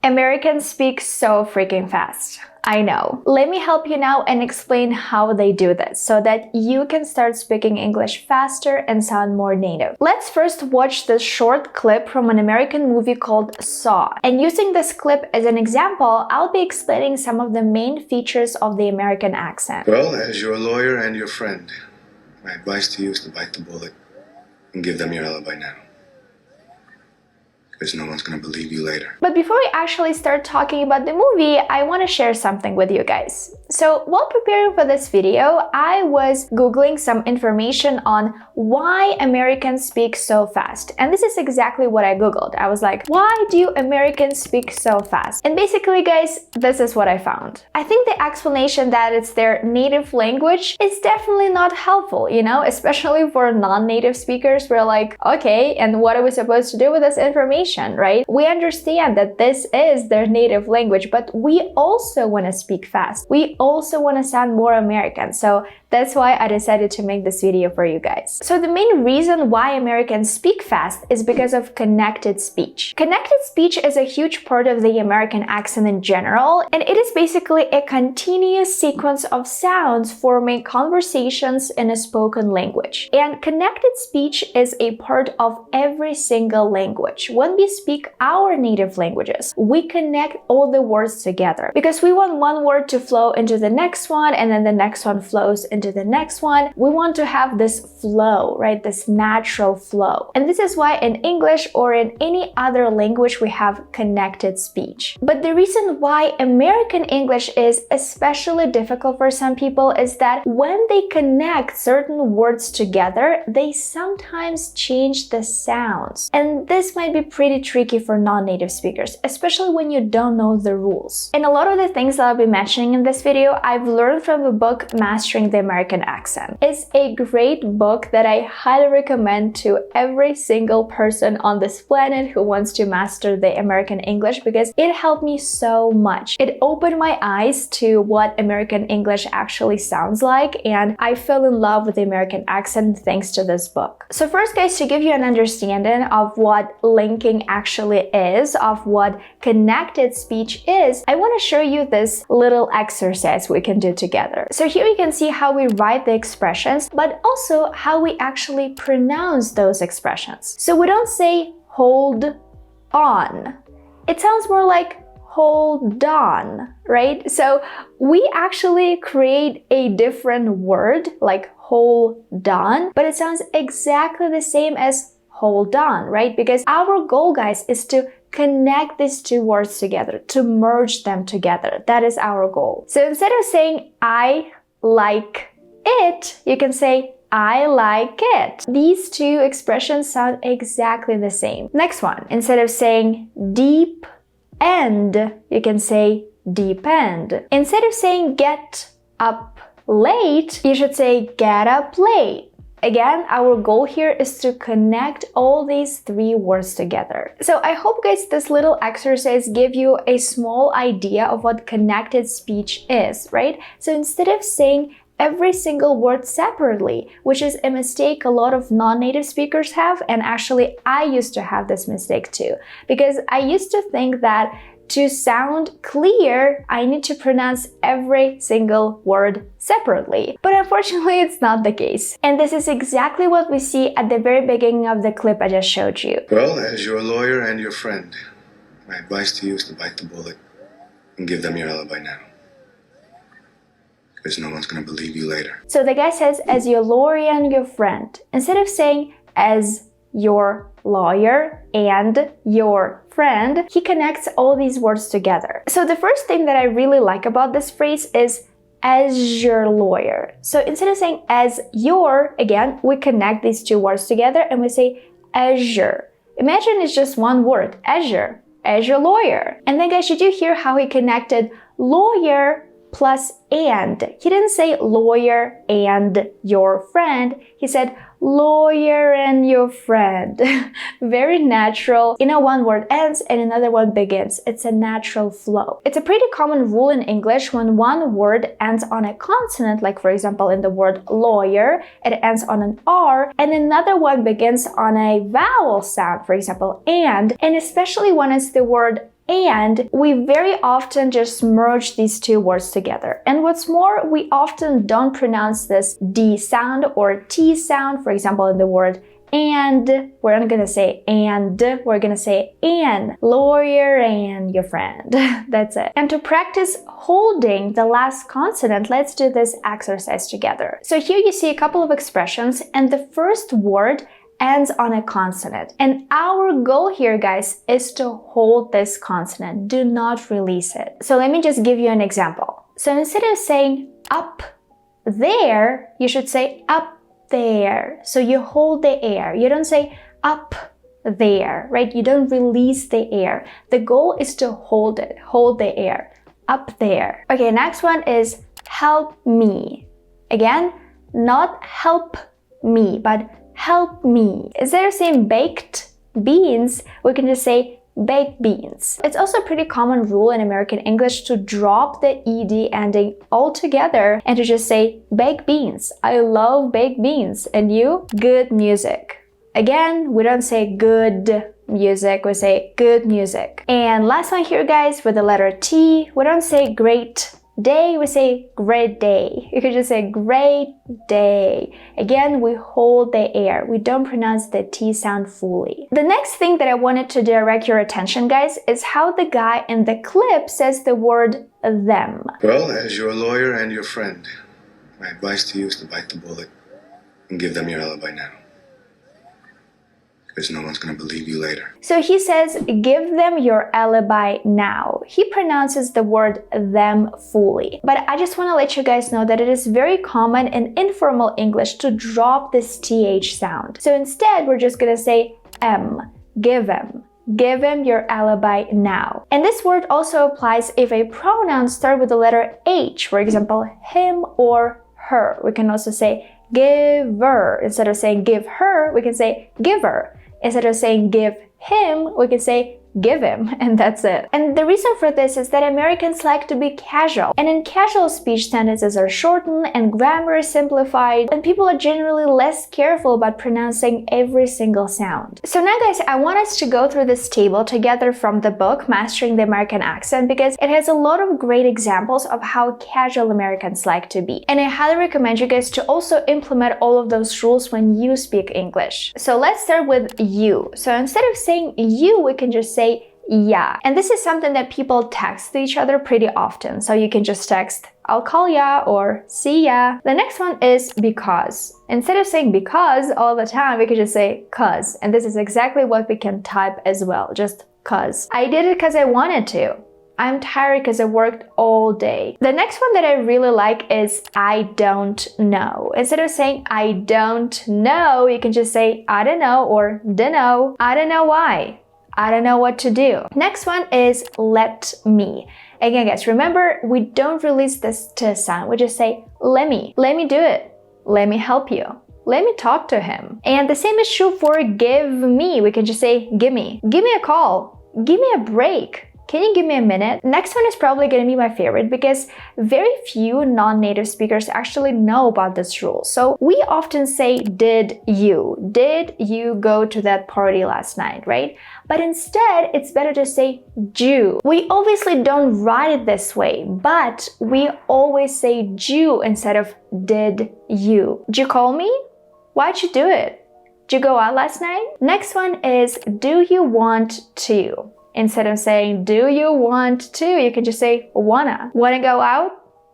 Americans speak so freaking fast. I know. Let me help you now and explain how they do this so that you can start speaking English faster and sound more native. Let's first watch this short clip from an American movie called Saw. And using this clip as an example, I'll be explaining some of the main features of the American accent. Well, as your lawyer and your friend, my advice to you is to bite the bullet and give them your alibi now. Because no one's gonna believe you later. But before we actually start talking about the movie, I want to share something with you guys. So while preparing for this video, I was Googling some information on why Americans speak so fast. And this is exactly what I Googled. I was like, why do Americans speak so fast? And basically, guys, this is what I found. I think the explanation that it's their native language is definitely not helpful, you know, especially for non-native speakers. We're like, okay, and what are we supposed to do with this information, right? We understand that this is their native language, but we also want to speak fast. We also want to sound more American. So that's why I decided to make this video for you guys. So the main reason why Americans speak fast is because of connected speech. Connected speech is a huge part of the American accent in general, and it is basically a continuous sequence of sounds forming conversations in a spoken language. And connected speech is a part of every single language. When we speak our native languages, we connect all the words together because we want one word to flow into the next one, and then the next one flows into the next one. We want to have this flow, right? This natural flow. And this is why in English or in any other language we have connected speech. But the reason why American English is especially difficult for some people is that when they connect certain words together, they sometimes change the sounds. And this might be pretty tricky for non-native speakers, especially when you don't know the rules. And a lot of the things that I'll be mentioning in this video, I've learned from the book Mastering the American Accent. It's a great book that I highly recommend to every single person on this planet who wants to master the American English because it helped me so much. It opened my eyes to what American English actually sounds like, and I fell in love with the American accent thanks to this book. So first, guys, to give you an understanding of what linking actually is, of what connected speech is, I want to show you this little exercise we can do together. So here you can see how we write the expressions, but also how we actually pronounce those expressions. So we don't say hold on. It sounds more like hold on, right? So we actually create a different word like hold on, but it sounds exactly the same as hold on, right? Because our goal, guys, is to connect these two words together, to merge them together. That is our goal. So instead of saying I like it, you can say I like it. These two expressions sound exactly the same. Next one, instead of saying deep end, you can say deep end. Instead of saying get up late, you should say get up late. Again, our goal here is to connect all these three words together. So I hope, guys, this little exercise give you a small idea of what connected speech is, right? So instead of saying every single word separately, which is a mistake a lot of non-native speakers have, and actually I used to have this mistake too, because I used to think that to sound clear, I need to pronounce every single word separately. But unfortunately, it's not the case. And this is exactly what we see at the very beginning of the clip I just showed you. Well, as your lawyer and your friend, my advice to you is to bite the bullet and give them your alibi now. Because no one's gonna believe you later. So the guy says, as your lawyer and your friend, instead of saying as your lawyer and your friend, he connects all these words together. So the first thing that I really like about this phrase is as your lawyer. So instead of saying as your, again, we connect these two words together and we say azure. Imagine it's just one word, azure, as your lawyer. And then, guys, did you hear how he connected lawyer plus and? He didn't say lawyer and your friend. He said lawyer and your friend. Very natural. You know, one word ends and another one begins. It's a natural flow. It's a pretty common rule in English when one word ends on a consonant, like for example in the word lawyer, it ends on an R, and another one begins on a vowel sound, for example and especially when it's the word And we very often just merge these two words together. And what's more, we often don't pronounce this D sound or T sound. For example, in the word and, we're not gonna say and, we're gonna say an, lawyer and your friend. That's it. And to practice holding the last consonant, let's do this exercise together. So here you see a couple of expressions, and the first word ends on a consonant. And our goal here, guys, is to hold this consonant. Do not release it. So let me just give you an example. So instead of saying up there, you should say up there. So you hold the air. You don't say up there, right? You don't release the air. The goal is to hold it, hold the air. Up there. Okay, next one is help me. Again, not help me, but help me. Instead of saying baked beans, we can just say baked beans. It's also a pretty common rule in American English to drop the ed ending altogether and to just say baked beans. I love baked beans. And you? Good music. Again, we don't say good music, we say good music. And last one here, guys, with the letter T, we don't say great day, we say great day. You could just say great day. Again, we hold the air. We don't pronounce the T sound fully. The next thing that I wanted to direct your attention, guys, is how the guy in the clip says the word them. Well, as your lawyer and your friend, my advice to you is to bite the bullet and give them your alibi now. Because no one's going to believe you later. So he says, give them your alibi now. He pronounces the word them fully. But I just want to let you guys know that it is very common in informal English to drop this TH sound. So instead, we're just going to say M, give him. Give him your alibi now. And this word also applies if a pronoun starts with the letter H, for example, him or her. We can also say giver. Instead of saying give her, we can say giver. Instead of saying give him, we can say give him, and that's it. And the reason for this is that Americans like to be casual. And in casual speech, sentences are shortened and grammar is simplified, and people are generally less careful about pronouncing every single sound. So now, guys, I want us to go through this table together from the book Mastering the American Accent, because it has a lot of great examples of how casual Americans like to be. And I highly recommend you guys to also implement all of those rules when you speak English. So let's start with you. So instead of saying you, we can just say yeah. And this is something that people text each other pretty often. So you can just text, I'll call ya or see ya. The next one is because. Instead of saying because all the time, we can just say cuz. And this is exactly what we can type as well. Just cuz. I did it because I wanted to. I'm tired because I worked all day. The next one that I really like is I don't know. Instead of saying I don't know, you can just say I don't know or dunno. I don't know why. I don't know what to do. Next one is let me. Again, guys, remember, we don't release this to a sound. We just say let me do it. Let me help you. Let me talk to him. And the same is true for give me. We can just say give me a call. Give me a break. Can you give me a minute? Next one is probably going to be my favorite because very few non-native speakers actually know about this rule. So we often say, did you go to that party last night, right? But instead, it's better to say Jew. We obviously don't write it this way, but we always say Jew instead of did you. Did you call me? Why'd you do it? Did you go out last night? Next one is, do you want to? Instead of saying, do you want to? You can just say, wanna. Wanna go out?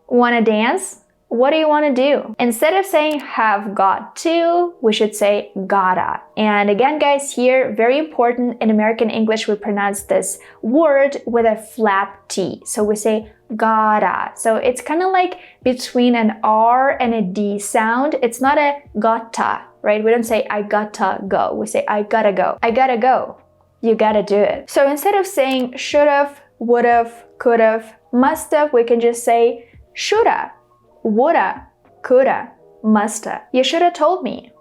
Wanna dance? What do you want to do? Instead of saying have got to, we should say gotta. And again, guys, here, very important, in American English, we pronounce this word with a flap T. So we say gotta. So it's kind of like between an R and a D sound. It's not a gotta, right? We don't say I gotta go. We say I gotta go. I gotta go. You gotta do it. So instead of saying should've, would've, could've, must've, we can just say shoulda, woulda, coulda, musta. You should have told me.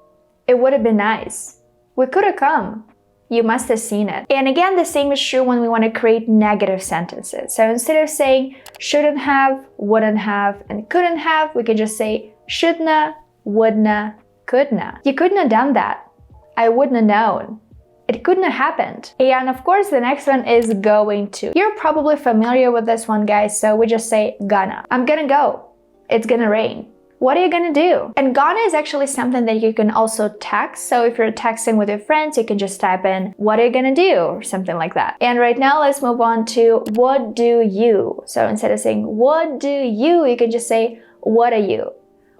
It would have been nice. We could have come. You must have seen it. And again, the same is true when we want to create negative sentences. So instead of saying shouldn't have, wouldn't have, and couldn't have, we can just say shouldna, wouldna, couldna. You couldn't have done that. I wouldn't have known. It couldn't have happened. And of course, the next one is going to. You're probably familiar with this one, guys, so we just say gonna. I'm gonna go. It's gonna rain. What are you gonna do? And gonna is actually something that you can also text. So if you're texting with your friends, you can just type in, what are you gonna do? Or something like that. And right now, let's move on to what do you? So instead of saying, what do you can just say, what are you?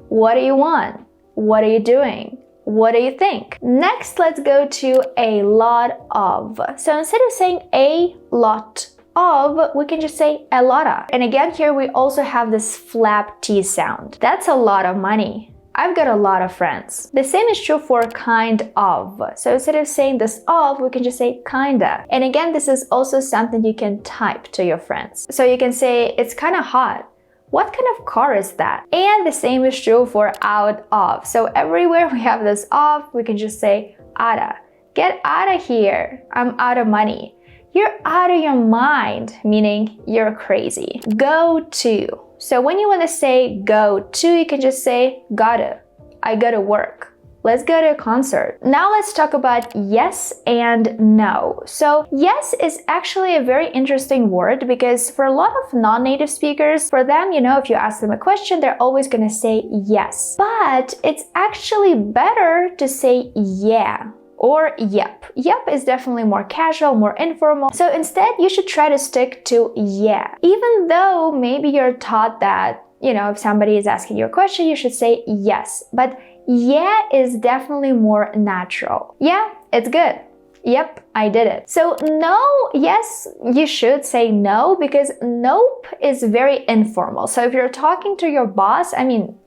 What do you want? What are you doing? What do you think? Next, let's go to a lot of. So instead of saying a lot of, we can just say a lotta. And again, here we also have this flap T sound. That's a lot of money. I've got a lot of friends. The same is true for kind of. So instead of saying this of, we can just say kinda. And again, this is also something you can type to your friends. So you can say, it's kind of hot. What kind of car is that? And the same is true for out of. So everywhere we have this of, we can just say outta. Get out of here. I'm out of money. You're out of your mind, meaning you're crazy. Go to. So when you want to say go to, you can just say gotta. I gotta work. Let's go to a concert. Now let's talk about yes and no. So yes is actually a very interesting word because for a lot of non-native speakers, for them, if you ask them a question, they're always gonna say yes. But it's actually better to say yeah or yep. Yep is definitely more casual, more informal. So instead, you should try to stick to yeah. Even though maybe you're taught that, if somebody is asking you a question, you should say yes. But yeah is definitely more natural. Yeah, it's good. Yep, I did it. So no, yes, you should say no because nope is very informal. So if you're talking to your boss,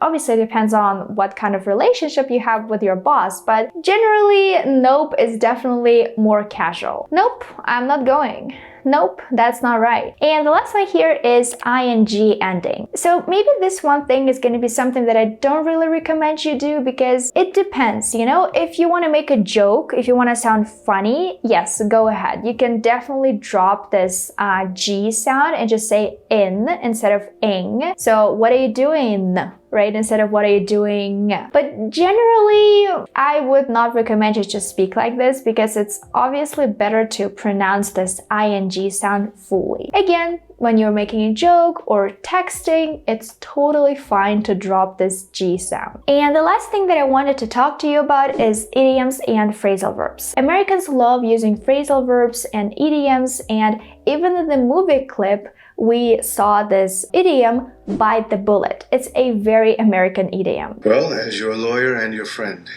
obviously it depends on what kind of relationship you have with your boss, but generally nope is definitely more casual. Nope, I'm not going. Nope, that's not right. And the last one here is ing ending. So maybe this one thing is going to be something that I don't really recommend you do because it depends, if you want to make a joke, if you want to sound funny, yes, go ahead. You can definitely drop this G sound and just say in instead of ing. So what are you doing? Right? Instead of what are you doing? But generally, I would not recommend you to speak like this because it's obviously better to pronounce this ing sound fully. Again, when you're making a joke or texting, it's totally fine to drop this G sound. And the last thing that I wanted to talk to you about is idioms and phrasal verbs. Americans love using phrasal verbs and idioms, and even in the movie clip, we saw this idiom, bite the bullet. It's a very American idiom. Well, as your lawyer and your friend,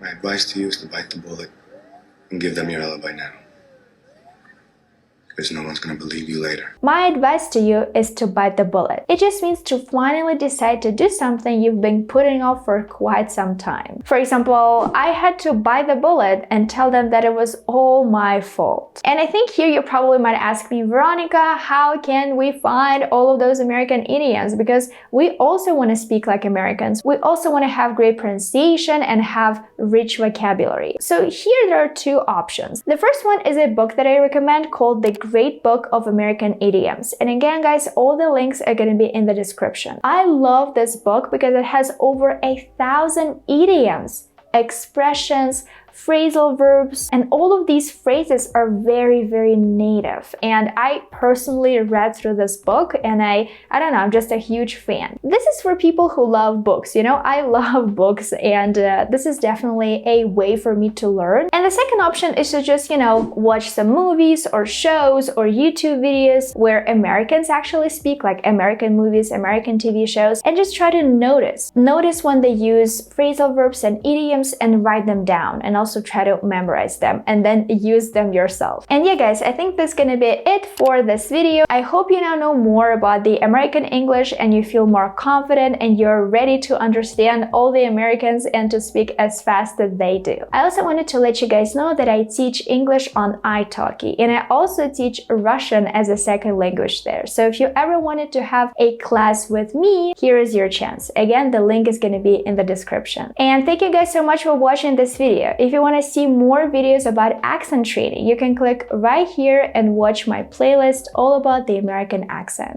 my advice to you is to bite the bullet and give them your alibi now. Because no one's gonna believe you later. My advice to you is to bite the bullet. It just means to finally decide to do something you've been putting off for quite some time. For example, I had to bite the bullet and tell them that it was all my fault. And I think here you probably might ask me, Veronica, how can we find all of those American idioms? Because we also want to speak like Americans. We also want to have great pronunciation and have rich vocabulary. So here there are two options. The first one is a book that I recommend called The Great Book of American Idioms. And again, guys, all the links are going to be in the description. I love this book because it has over 1,000 idioms, expressions, phrasal verbs, and all of these phrases are very, very native. And I personally read through this book and I don't know, I'm just a huge fan. This is for people who love books. I love books and this is definitely a way for me to learn. And the second option is to just, watch some movies or shows or YouTube videos where Americans actually speak, like American movies, American TV shows, and just try to notice. Notice when they use phrasal verbs and idioms and write them down, and also try to memorize them and then use them yourself. And yeah, guys, I think that's gonna be it for this video. I hope you now know more about the American English and you feel more confident and you're ready to understand all the Americans and to speak as fast as they do. I also wanted to let you guys know that I teach English on italki, and I also teach Russian as a second language there. So if you ever wanted to have a class with me, here is your chance. Again, the link is gonna be in the description. And thank you guys so much for watching this video. If you want to see more videos about accent training, you can click right here and watch my playlist all about the American accent.